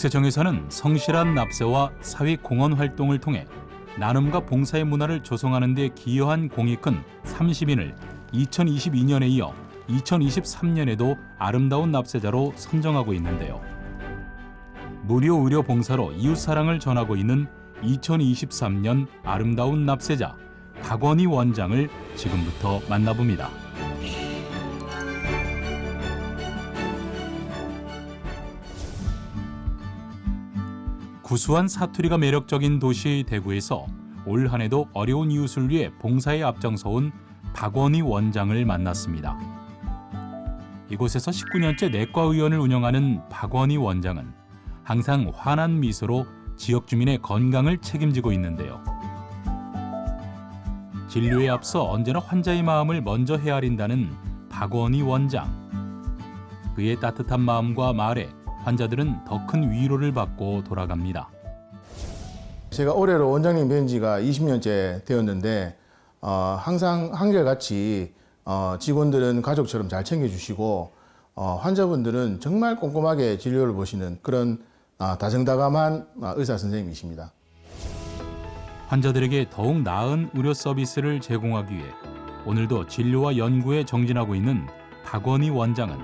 국세청에서는 성실한 납세와 사회공헌 활동을 통해 나눔과 봉사의 문화를 조성하는 데 기여한 공이 큰 30인을 2022년에 이어 2023년에도 아름다운 납세자로 선정하고 있는데요. 무료 의료 봉사로 이웃사랑을 전하고 있는 2023년 아름다운 납세자 박원희 원장을 지금부터 만나봅니다. 구수한 사투리가 매력적인 도시 대구에서 올 한 해도 어려운 이웃을 위해 봉사에 앞장서온 박원희 원장을 만났습니다. 이곳에서 19년째 내과 의원을 운영하는 박원희 원장은 항상 환한 미소로 지역 주민의 건강을 책임지고 있는데요. 진료에 앞서 언제나 환자의 마음을 먼저 헤아린다는 박원희 원장. 그의 따뜻한 마음과 말에 환자들은 더 큰 위로를 받고 돌아갑니다. 제가 올해로 원장님 뵌 지가 20년째 되었는데 항상 한결같이 직원들은 가족처럼 잘 챙겨주시고 환자분들은 정말 꼼꼼하게 진료를 보시는 그런 다정다감한 의사 선생님이십니다. 환자들에게 더욱 나은 의료 서비스를 제공하기 위해 오늘도 진료와 연구에 정진하고 있는 박원희 원장은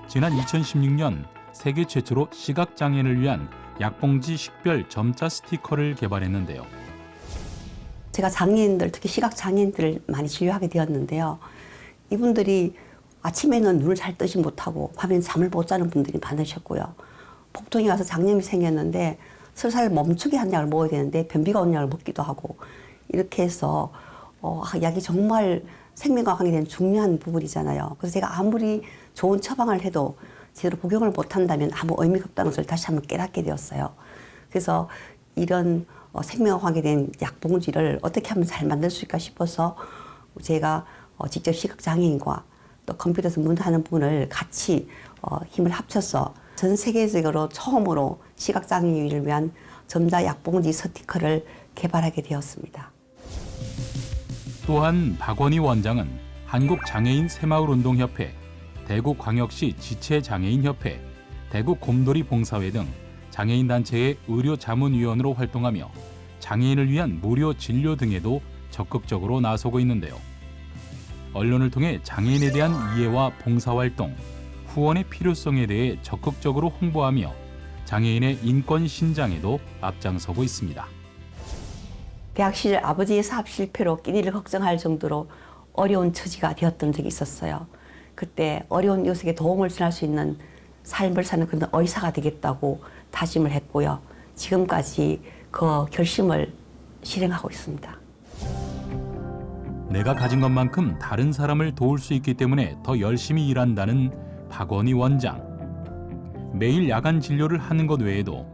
지난 2016년 세계 최초로 시각장애인을 위한 약봉지 식별 점자 스티커를 개발했는데요. 제가 장애인들, 특히 시각장애인들을 많이 진료하게 되었는데요. 이분들이 아침에는 눈을 잘 뜨지 못하고 밤에는 잠을 못 자는 분들이 많으셨고요. 복통이 와서 장염이 생겼는데 설사를 멈추게 한 약을 먹어야 되는데 변비가 온 약을 먹기도 하고 이렇게 해서 약이 정말 생명과 관계된 중요한 부분이잖아요. 그래서 제가 아무리 좋은 처방을 해도 제대로 복용을 못한다면 아무 의미가 없다는 것을 다시 한번 깨닫게 되었어요. 그래서 이런 생명과 관계된 약봉지를 어떻게 하면 잘 만들 수 있을까 싶어서 제가 직접 시각장애인과 또 컴퓨터에서 문하는 분을 같이 힘을 합쳐서 전 세계적으로 처음으로 시각장애인을 위한 점자 약봉지 스티커를 개발하게 되었습니다. 또한 박원희 원장은 한국장애인 새마을운동협회, 대구광역시 지체장애인협회, 대구곰돌이 봉사회 등 장애인 단체의 의료자문위원으로 활동하며 장애인을 위한 무료 진료 등에도 적극적으로 나서고 있는데요. 언론을 통해 장애인에 대한 이해와 봉사활동, 후원의 필요성에 대해 적극적으로 홍보하며 장애인의 인권 신장에도 앞장서고 있습니다. 대학 시절 아버지의 사업 실패로 끼니를 걱정할 정도로 어려운 처지가 되었던 적이 있었어요. 그때 어려운 이웃에게 도움을 전할 수 있는 삶을 사는 그런 의사가 되겠다고 다짐을 했고요. 지금까지 그 결심을 실행하고 있습니다. 내가 가진 것만큼 다른 사람을 도울 수 있기 때문에 더 열심히 일한다는 박원희 원장. 매일 야간 진료를 하는 것 외에도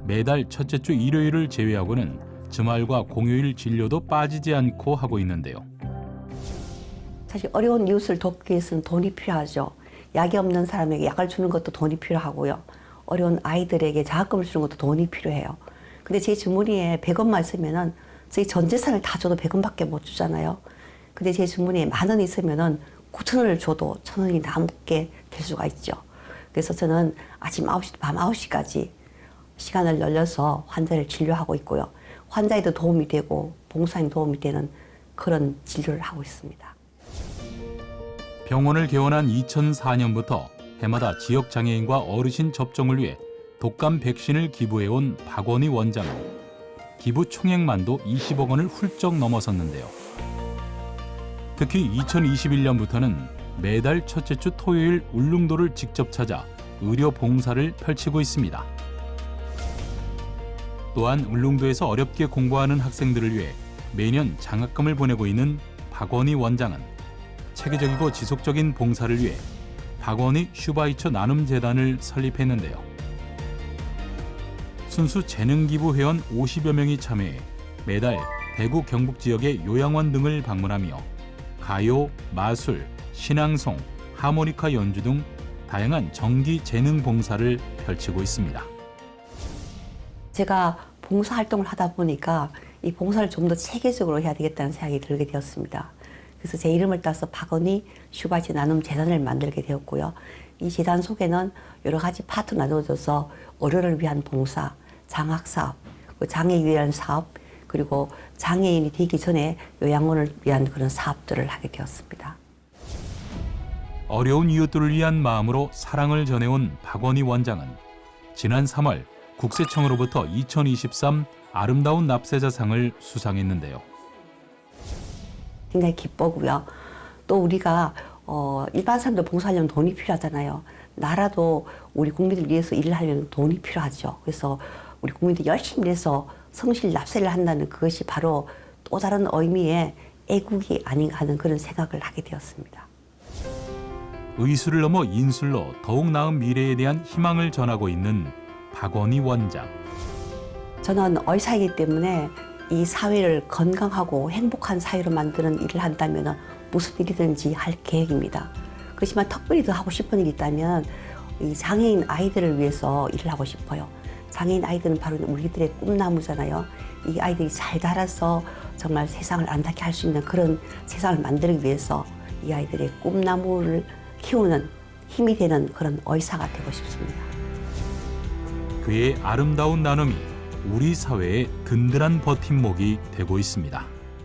매달 첫째 주 일요일을 제외하고는 주말과 공휴일 진료도 빠지지 않고 하고 있는데요. 사실 어려운 이웃을 돕기 위해서는 돈이 필요하죠. 약이 없는 사람에게 약을 주는 것도 돈이 필요하고요. 어려운 아이들에게 장학금을 주는 것도 돈이 필요해요. 근데 제 주머니에 100원만 있으면은 저희 전 재산을 다 줘도 100원밖에 못 주잖아요. 근데 제 주머니에 10,000원이 있으면은 9,000원을 줘도 1,000원이 남게 될 수가 있죠. 그래서 저는 아침 9시부터 밤 9시까지 시간을 열려서 환자를 진료하고 있고요. 환자에도 도움이 되고 봉사에 도움이 되는 그런 진료를 하고 있습니다. 병원을 개원한 2004년부터 해마다 지역 장애인과 어르신 접종을 위해 독감 백신을 기부해온 박원희 원장은 기부 총액만도 20억 원을 훌쩍 넘어섰는데요. 특히 2021년부터는 매달 첫째 주 토요일 울릉도를 직접 찾아 의료 봉사를 펼치고 있습니다. 또한 울릉도에서 어렵게 공부하는 학생들을 위해 매년 장학금을 보내고 있는 박원희 원장은 체계적이고 지속적인 봉사를 위해 박원희 슈바이처 나눔재단을 설립했는데요. 순수 재능기부 회원 50여 명이 참여해 매달 대구 경북 지역의 요양원 등을 방문하며 가요, 마술, 신앙송, 하모니카 연주 등 다양한 정기 재능 봉사를 펼치고 있습니다. 제가 봉사활동을 하다 보니까 이 봉사를 좀 더 체계적으로 해야 되겠다는 생각이 들게 되었습니다. 그래서 제 이름을 따서 박원희 슈바이처 나눔 재단을 만들게 되었고요. 이 재단 속에는 여러 가지 파트 나눠져서 어려를 위한 봉사, 장학사업, 장애에 위한 사업, 그리고 장애인이 되기 전에 요양원을 위한 그런 사업들을 하게 되었습니다. 어려운 이웃들을 위한 마음으로 사랑을 전해온 박원희 원장은 지난 3월 국세청으로부터 2023 아름다운 납세자상을 수상했는데요. 굉장히 기쁘고요. 또 우리가 일반 사람도 봉사하려면 돈이 필요하잖아요. 나라도 우리 국민들 위해서 일을 하려면 돈이 필요하죠. 그래서 우리 국민들이 열심히 일해서 성실 납세를 한다는 그것이 바로 또 다른 의미의 애국이 아닌가 하는 그런 생각을 하게 되었습니다. 의술을 넘어 인술로 더욱 나은 미래에 대한 희망을 전하고 있는 박원희 원장. 저는 의사이기 때문에 이 사회를 건강하고 행복한 사회로 만드는 일을 한다면 무슨 일이든지 할 계획입니다. 그렇지만 특별히 더 하고 싶은 일이 있다면 이 장애인 아이들을 위해서 일을 하고 싶어요. 장애인 아이들은 바로 우리들의 꿈나무잖아요. 이 아이들이 잘 자라서 정말 세상을 아름답게 할 수 있는 그런 세상을 만들기 위해서 이 아이들의 꿈나무를 키우는 힘이 되는 그런 의사가 되고 싶습니다. 그의 아름다운 나눔이 우리 사회의 든든한 버팀목이 되고 있습니다.